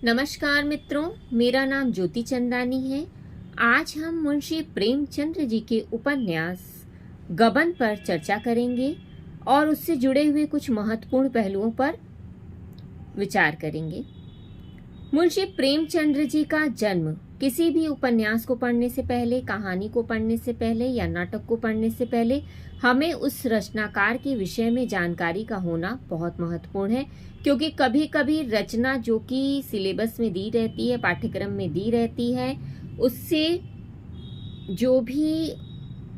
नमस्कार मित्रों, मेरा नाम ज्योति चंदानी है। आज हम मुंशी प्रेमचंद्र जी के उपन्यास गबन पर चर्चा करेंगे और उससे जुड़े हुए कुछ महत्वपूर्ण पहलुओं पर विचार करेंगे। मुंशी प्रेमचंद्र जी का जन्म किसी भी उपन्यास को पढ़ने से पहले, कहानी को पढ़ने से पहले या नाटक को पढ़ने से पहले हमें उस रचनाकार के विषय में जानकारी का होना बहुत महत्वपूर्ण है, क्योंकि कभी कभी रचना जो कि सिलेबस में दी रहती है, पाठ्यक्रम में दी रहती है, उससे जो भी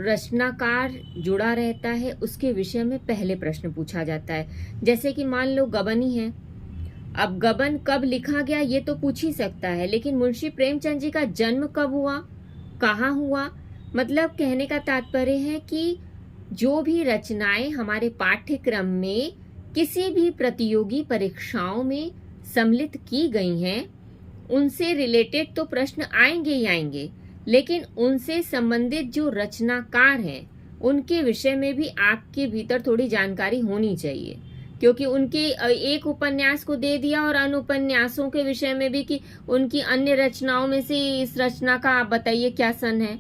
रचनाकार जुड़ा रहता है उसके विषय में पहले प्रश्न पूछा जाता है। जैसे कि मान लो गबन ही है, अब गबन कब लिखा गया ये तो पूछ ही सकता है, लेकिन मुंशी प्रेमचंद जी का जन्म कब हुआ, कहाँ हुआ, मतलब कहने का तात्पर्य है कि जो भी रचनाएं हमारे पाठ्यक्रम में किसी भी प्रतियोगी परीक्षाओं में सम्मिलित की गई हैं, उनसे रिलेटेड तो प्रश्न आएंगे ही आएंगे, लेकिन उनसे संबंधित जो रचनाकार हैं उनके विषय में भी आपके भीतर थोड़ी जानकारी होनी चाहिए। क्योंकि उनके एक उपन्यास को दे दिया और अन्य उपन्यासों के विषय में भी कि उनकी अन्य रचनाओं में से इस रचना का आप बताइए क्या सन है।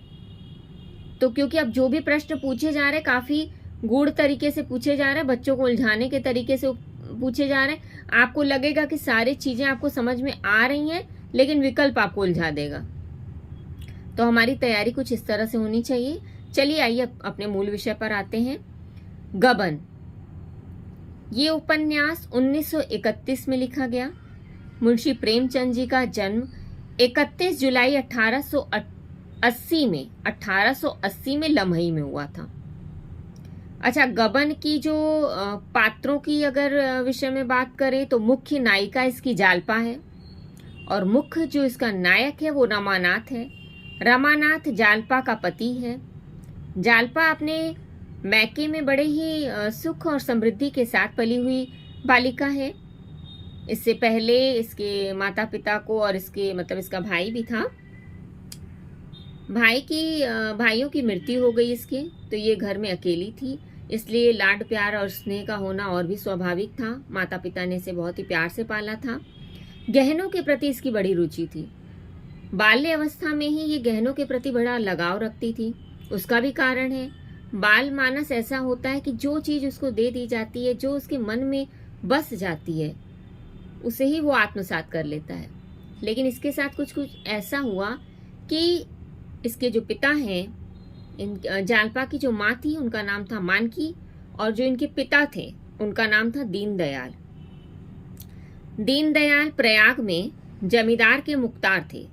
तो क्योंकि अब जो भी प्रश्न पूछे जा रहे काफी गूढ़ तरीके से पूछे जा रहे हैं, बच्चों को उलझाने के तरीके से पूछे जा रहे हैं, आपको लगेगा कि सारी चीजें आपको समझ में आ रही हैं, लेकिन विकल्प आपको उलझा देगा। तो हमारी तैयारी कुछ इस तरह से होनी चाहिए। चलिए आइए अपने मूल विषय पर आते हैं। गबन ये उपन्यास 1931 में लिखा गया। मुंशी प्रेमचंद जी का जन्म 31 जुलाई 1880 में लम्हई में हुआ था। अच्छा, गबन की जो पात्रों की अगर विषय में बात करें तो मुख्य नायिका इसकी जालपा है और मुख्य जो इसका नायक है वो रमानाथ है। रमानाथ जालपा का पति है। जालपा अपने मैके में बड़े ही सुख और समृद्धि के साथ पली हुई बालिका है। इससे पहले इसके माता पिता को और इसका भाई भी था, भाइयों की मृत्यु हो गई इसके, तो ये घर में अकेली थी, इसलिए लाड प्यार और स्नेह का होना और भी स्वाभाविक था। माता पिता ने इसे बहुत ही प्यार से पाला था। गहनों के प्रति इसकी बड़ी रुचि थी। बाल्य अवस्था में ही ये गहनों के प्रति बड़ा लगाव रखती थी। उसका भी कारण है, बाल मानस ऐसा होता है कि जो चीज उसको दे दी जाती है, जो उसके मन में बस जाती है, उसे ही वो आत्मसात कर लेता है। लेकिन इसके साथ कुछ ऐसा हुआ कि इसके जो पिता हैं, जालपा की जो माँ थी उनका नाम था मानकी, और जो इनके पिता थे उनका नाम था दीनदयाल। दीनदयाल प्रयाग में जमींदार के मुख्तार थे।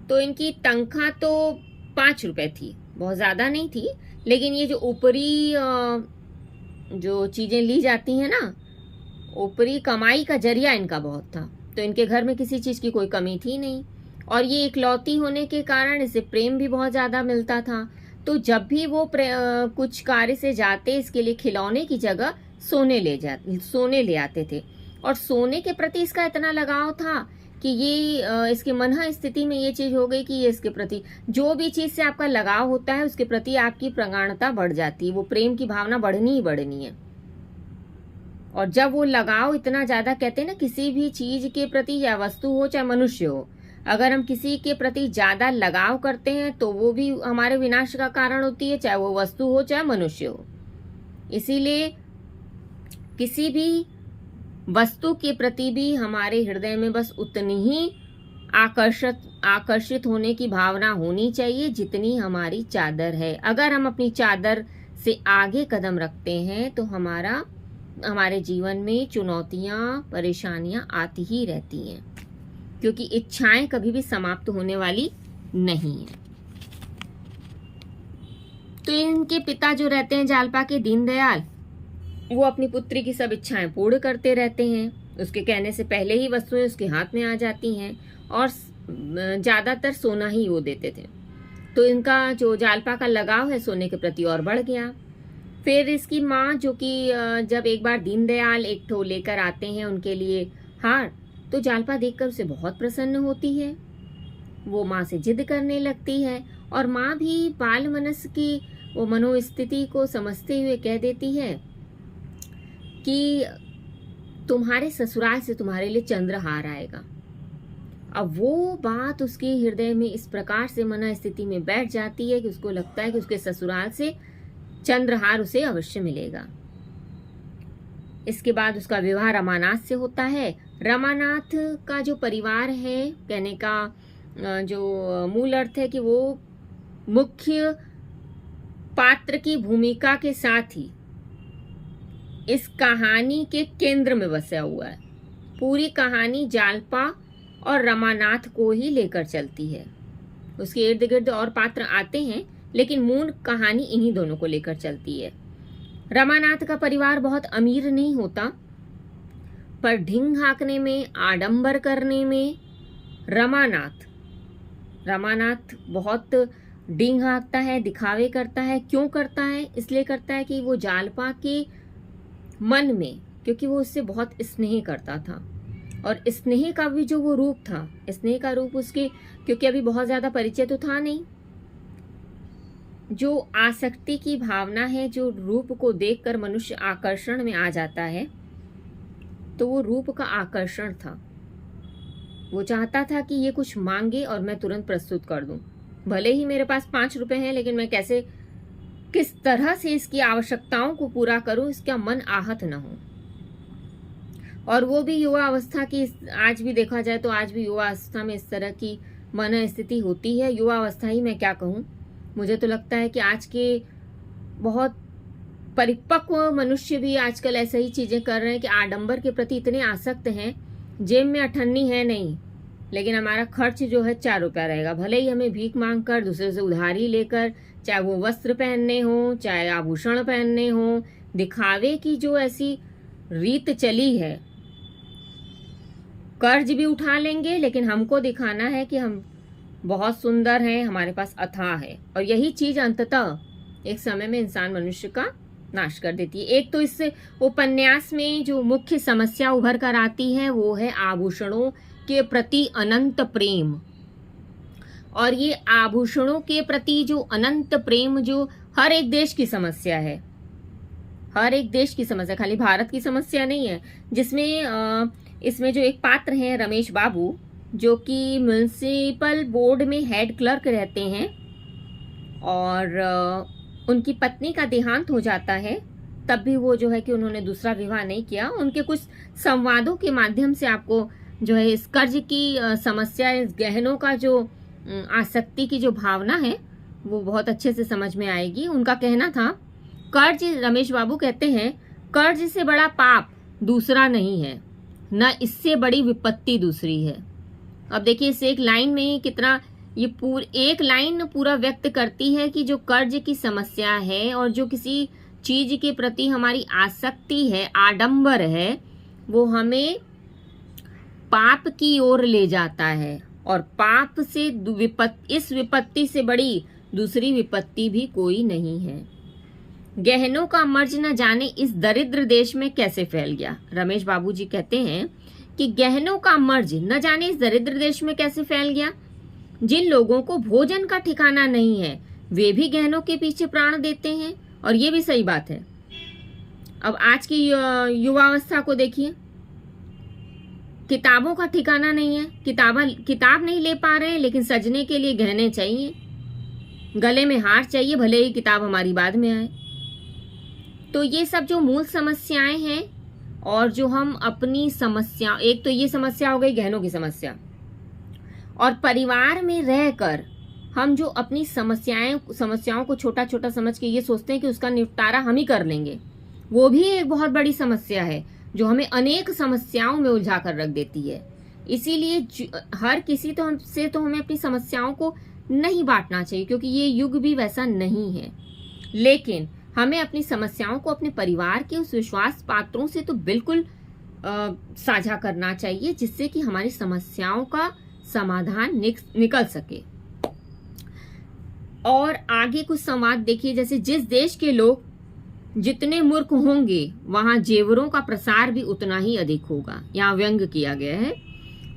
तो इनकी तनख्वाह तो 5 रुपए थी, बहुत ज्यादा नहीं थी, लेकिन ये जो ऊपरी जो चीजें ली जाती हैं ना, ऊपरी कमाई का जरिया इनका बहुत था। तो इनके घर में किसी चीज की कोई कमी थी नहीं, और ये इकलौती होने के कारण इसे प्रेम भी बहुत ज्यादा मिलता था। तो जब भी वो कुछ कार्य से जाते, इसके लिए खिलौने की जगह सोने ले आते थे, और सोने के प्रति इसका इतना लगाव था कि ये इसकी मनः स्थिति में ये चीज हो गई कि ये इसके प्रति, जो भी चीज से आपका लगाव होता है उसके प्रति आपकी प्रगाढ़ता बढ़ जाती है, वो प्रेम की भावना बढ़नी ही बढ़नी है। और जब वो लगाव इतना ज्यादा, कहते हैं ना, किसी भी चीज के प्रति, या वस्तु हो चाहे मनुष्य हो, अगर हम किसी के प्रति ज्यादा लगाव करते हैं तो वो भी हमारे विनाश का कारण होती है, चाहे वो वस्तु हो चाहे मनुष्य हो। इसीलिए किसी भी वस्तु के प्रति भी हमारे हृदय में बस उतनी ही आकर्षित होने की भावना होनी चाहिए जितनी हमारी चादर है। अगर हम अपनी चादर से आगे कदम रखते हैं तो हमारे जीवन में चुनौतियां, परेशानियां आती ही रहती हैं, क्योंकि इच्छाएं कभी भी समाप्त होने वाली नहीं है। तो इनके पिता जो रहते हैं जालपा के, दीनदयाल, वो अपनी पुत्री की सब इच्छाएं पूर्ण करते रहते हैं। उसके कहने से पहले ही वस्तुएं उसके हाथ में आ जाती हैं, और ज्यादातर सोना ही वो देते थे। तो इनका जो जालपा का लगाव है सोने के प्रति और बढ़ गया। फिर इसकी माँ, जो कि जब एक बार दीनदयाल एक ठो लेकर आते हैं उनके लिए हार, तो जालपा देखकर उसे बहुत प्रसन्न होती है। वो माँ से जिद करने लगती है, और माँ भी बाल मनस की वो मनोस्थिति को समझते हुए कह देती है कि तुम्हारे ससुराल से तुम्हारे लिए चंद्रहार आएगा। अब वो बात उसके हृदय में इस प्रकार से मन स्थिति में बैठ जाती है कि उसको लगता है कि उसके ससुराल से चंद्रहार उसे अवश्य मिलेगा। इसके बाद उसका विवाह रमानाथ से होता है। रमानाथ का जो परिवार है, कहने का जो मूल अर्थ है कि वो मुख्य पात्र की भूमिका के साथ ही इस कहानी के केंद्र में बसा हुआ है। पूरी कहानी जालपा और रमानाथ को ही लेकर चलती है। उसके इर्द गिर्द और पात्र आते हैं, लेकिन मूल कहानी इन्हीं दोनों को लेकर चलती है। रमानाथ का परिवार बहुत अमीर नहीं होता, पर ढिंग हाँकने में, आडंबर करने में रमानाथ बहुत ढिंग हाँकता है, दिखावे करता है। क्यों करता है? इसलिए करता है कि वो जालपा के मन में, क्योंकि वो उससे बहुत स्नेह करता था, और स्नेह का भी जो वो रूप था, स्नेह का रूप उसके, क्योंकि अभी बहुत ज्यादा परिचय तो था नहीं, जो आसक्ति की भावना है, जो रूप को देखकर मनुष्य आकर्षण में आ जाता है, तो वो रूप का आकर्षण था। वो चाहता था कि ये कुछ मांगे और मैं तुरंत प्रस्तुत कर दूं। भले ही मेरे पास 5 रुपए हैं, लेकिन मैं किस तरह से इसकी आवश्यकताओं को पूरा करूं, इसका मन आहत न हो। और वो भी युवा अवस्था की, आज भी देखा जाए तो आज भी युवा अवस्था में इस तरह की मन स्थिति होती है। युवा अवस्था ही मैं क्या कहूँ, मुझे तो लगता है कि आज के बहुत परिपक्व मनुष्य भी आजकल ऐसे ही चीजें कर रहे हैं कि आडंबर के प्रति इतने आसक्त हैं। जेब में अठन्नी है नहीं, लेकिन हमारा खर्च जो है 4 रुपया रहेगा। भले ही हमें भीख मांग कर, दूसरे से उधारी लेकर, चाहे वो वस्त्र पहनने हो, चाहे आभूषण पहनने हो, दिखावे की जो ऐसी रीत चली है। कर्ज भी उठा लेंगे, लेकिन हमको दिखाना है कि हम बहुत सुंदर हैं, हमारे पास अथाह है। और यही चीज अंततः एक समय में इंसान मनुष्य का नाश कर देती है। एक तो इस उपन्यास में जो मुख्य समस्या उभर कर आती है वो है आभूषणों के प्रति अनंत प्रेम। और ये आभूषणों के प्रति जो अनंत प्रेम, जो हर एक देश की समस्या है, हर एक देश की समस्या, खाली भारत की समस्या नहीं है। जिसमें इसमें जो एक पात्र हैं रमेश बाबू, जो कि म्युनिसिपल बोर्ड में हेड क्लर्क रहते हैं, और उनकी पत्नी का देहांत हो जाता है, तब भी वो जो है कि उन्होंने दूसरा विवाह नहीं किया। उनके कुछ संवादों के माध्यम से आपको जो है इस कर्ज की समस्या, इस गहनों का जो आसक्ति की जो भावना है, वो बहुत अच्छे से समझ में आएगी। उनका कहना था, कर्ज, रमेश बाबू कहते हैं, कर्ज से बड़ा पाप दूसरा नहीं है, न इससे बड़ी विपत्ति दूसरी है। अब देखिए इस एक लाइन में ही कितना, ये एक लाइन पूरा व्यक्त करती है कि जो कर्ज की समस्या है और जो किसी चीज के प्रति हमारी आसक्ति है, आडंबर है, वो हमें पाप की ओर ले जाता है। और पाप से इस विपत्ति से बड़ी दूसरी विपत्ति भी कोई नहीं है। गहनों का मर्ज न जाने इस दरिद्र देश में कैसे फैल गया। रमेश बाबू जी कहते हैं कि गहनों का मर्ज न जाने इस दरिद्र देश में कैसे फैल गया। जिन लोगों को भोजन का ठिकाना नहीं है, वे भी गहनों के पीछे प्राण देते हैं। और ये भी सही बात है। अब आज की युवावस्था को देखिए, किताबों का ठिकाना नहीं है, किताब नहीं ले पा रहे हैं, लेकिन सजने के लिए गहने चाहिए, गले में हार चाहिए, भले ही किताब हमारी बाद में आए। तो ये सब जो मूल समस्याएं हैं, और जो हम अपनी समस्या, एक तो ये समस्या हो गई गहनों की समस्या, और परिवार में रहकर हम जो अपनी समस्याओं को छोटा छोटा समझ के ये सोचते हैं कि उसका निपटारा हम ही कर लेंगे, वो भी एक बहुत बड़ी समस्या है जो हमें अनेक समस्याओं में उलझा कर रख देती है। इसीलिए हर किसी से तो हमें अपनी समस्याओं को नहीं बांटना चाहिए, क्योंकि ये युग भी वैसा नहीं है। लेकिन हमें अपनी समस्याओं को अपने परिवार के उस विश्वास पात्रों से तो बिल्कुल साझा करना चाहिए, जिससे कि हमारी समस्याओं का समाधान निकल सके। और आगे कुछ संवाद देखिए, जैसे जिस देश के लोग जितने मूर्ख होंगे, वहां जेवरों का प्रसार भी उतना ही अधिक होगा। यहाँ व्यंग किया गया है।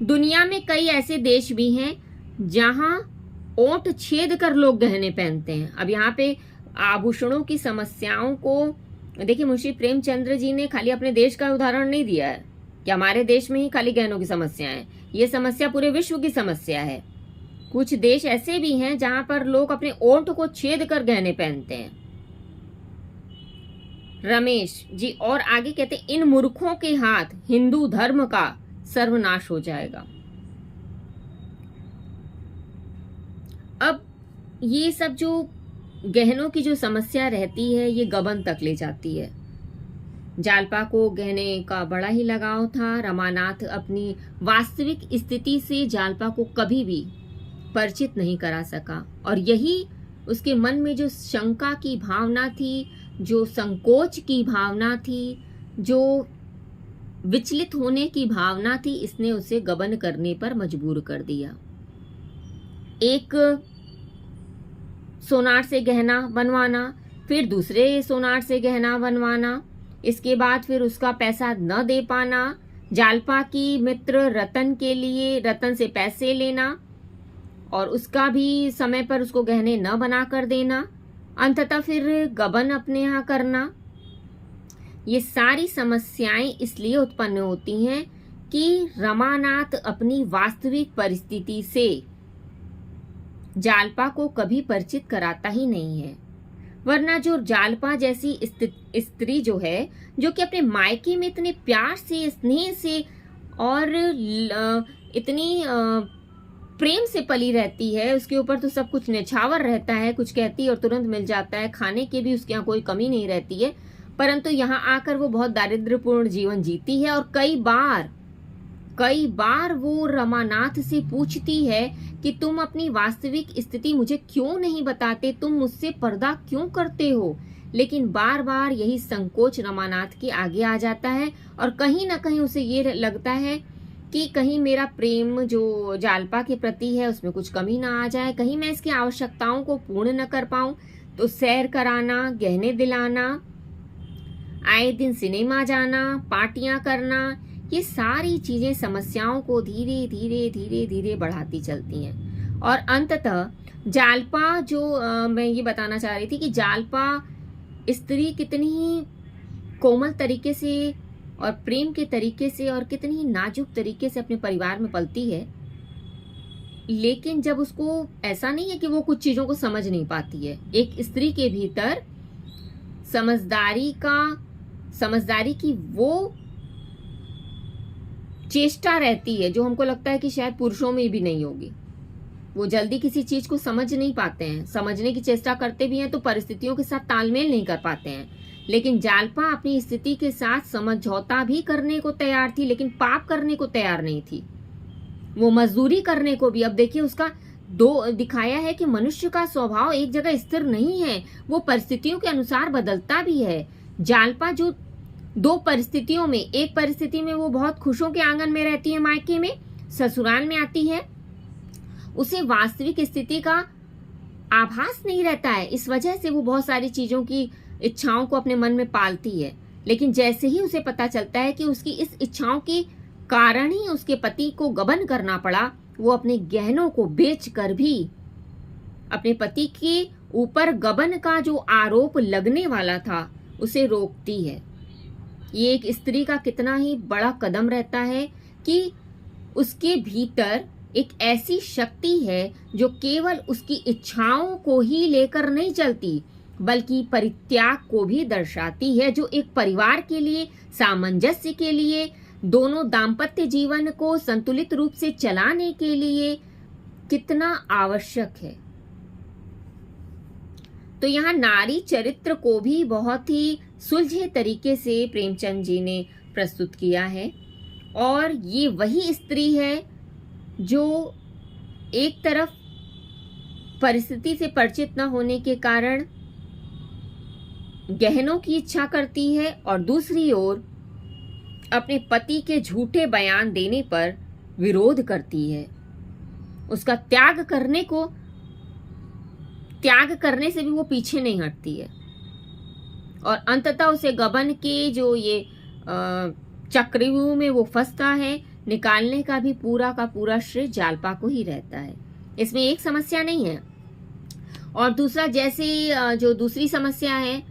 दुनिया में कई ऐसे देश भी हैं जहां ओंठ छेद कर लोग गहने पहनते हैं। अब यहाँ पे आभूषणों की समस्याओं को देखिए, मुंशी प्रेमचंद्र जी ने खाली अपने देश का उदाहरण नहीं दिया है, कि हमारे देश में ही खाली गहनों की समस्या है, ये समस्या पूरे विश्व की समस्या है। कुछ देश ऐसे भी हैं जहां पर लोग अपने ओंठ को छेद कर गहने पहनते हैं। रमेश जी और आगे कहते, इन मूर्खों के हाथ हिंदू धर्म का सर्वनाश हो जाएगा। अब ये सब जो गहनों की जो समस्या रहती है ये गबन तक ले जाती है। जालपा को गहने का बड़ा ही लगाव था। रमानाथ अपनी वास्तविक स्थिति से जालपा को कभी भी परिचित नहीं करा सका और यही उसके मन में जो शंका की भावना थी, जो संकोच की भावना थी, जो विचलित होने की भावना थी, इसने उसे गबन करने पर मजबूर कर दिया। एक सोनार से गहना बनवाना, फिर दूसरे सोनार से गहना बनवाना, इसके बाद फिर उसका पैसा न दे पाना, जालपा की मित्र रतन के लिए रतन से पैसे लेना और उसका भी समय पर उसको गहने न बना कर देना, अंततः फिर गबन अपने यहाँ करना। ये सारी समस्याएं इसलिए उत्पन्न होती हैं कि रमानाथ अपनी वास्तविक परिस्थिति से जालपा को कभी परिचित कराता ही नहीं है। वरना जो जालपा जैसी स्त्री जो है, जो कि अपने मायके में इतने प्यार से, स्नेह से और इतनी प्रेम से पली रहती है, उसके ऊपर तो सब कुछ न्यौछावर रहता है, कुछ कहती है और तुरंत मिल जाता है, खाने की भी उसके यहाँ कोई कमी नहीं रहती है, परंतु यहाँ आकर वो बहुत दारिद्र्यपूर्ण जीवन जीती है। और कई बार वो रमानाथ से पूछती है कि तुम अपनी वास्तविक स्थिति मुझे क्यों नहीं बताते, तुम मुझसे पर्दा क्यों करते हो। लेकिन बार बार यही संकोच रमानाथ के आगे आ जाता है और कहीं ना कहीं उसे ये लगता है कि कहीं मेरा प्रेम जो जालपा के प्रति है उसमें कुछ कमी ना आ जाए, कहीं मैं इसकी आवश्यकताओं को पूर्ण न कर पाऊं। तो सैर कराना, गहने दिलाना, आए दिन सिनेमा जाना, पार्टियां करना, ये सारी चीजें समस्याओं को धीरे धीरे धीरे धीरे बढ़ाती चलती हैं। और अंततः जालपा जो मैं ये बताना चाह रही थी कि जालपा स्त्री कितनी ही कोमल तरीके से और प्रेम के तरीके से और कितनी ही नाजुक तरीके से अपने परिवार में पलती है, लेकिन जब उसको ऐसा नहीं है कि वो कुछ चीजों को समझ नहीं पाती है। एक स्त्री के भीतर समझदारी की वो चेष्टा रहती है जो हमको लगता है कि शायद पुरुषों में भी नहीं होगी। वो जल्दी किसी चीज को समझ नहीं पाते हैं, समझने की चेष्टा करते भी हैं तो परिस्थितियों के साथ तालमेल नहीं कर पाते हैं। लेकिन जालपा अपनी स्थिति के साथ समझौता भी करने को तैयार थी, लेकिन पाप करने को तैयार नहीं थी। वो मजदूरी करने को भी, अब देखिए उसका दिखाया है कि मनुष्य का स्वभाव एक जगह स्थिर नहीं है, वो परिस्थितियों के अनुसार बदलता भी है। जालपा जो दो परिस्थितियों में, एक परिस्थिति में वो बहुत खुशों के आंगन में रहती है, मायके में, ससुराल में आती है, उसे वास्तविक स्थिति का आभास नहीं रहता है, इस वजह से वो बहुत सारी चीजों की इच्छाओं को अपने मन में पालती है। लेकिन जैसे ही उसे पता चलता है कि उसकी इस इच्छाओं के कारण ही उसके पति को गबन करना पड़ा, वो अपने गहनों को बेचकर भी अपने पति के ऊपर गबन का जो आरोप लगने वाला था उसे रोकती है। ये एक स्त्री का कितना ही बड़ा कदम रहता है कि उसके भीतर एक ऐसी शक्ति है जो केवल उसकी इच्छाओं को ही लेकर नहीं चलती, बल्कि परित्याग को भी दर्शाती है, जो एक परिवार के लिए, सामंजस्य के लिए, दोनों दाम्पत्य जीवन को संतुलित रूप से चलाने के लिए कितना आवश्यक है। तो यहाँ नारी चरित्र को भी बहुत ही सुलझे तरीके से प्रेमचंद जी ने प्रस्तुत किया है। और ये वही स्त्री है जो एक तरफ परिस्थिति से परिचित न होने के कारण गहनों की इच्छा करती है और दूसरी ओर अपने पति के झूठे बयान देने पर विरोध करती है। उसका त्याग करने से भी वो पीछे नहीं हटती है और अंततः उसे गबन के जो ये चक्रव्यूह में वो फंसता है, निकालने का भी पूरा का पूरा श्रेय जालपा को ही रहता है। इसमें एक समस्या नहीं है। और दूसरा, जैसे जो दूसरी समस्या है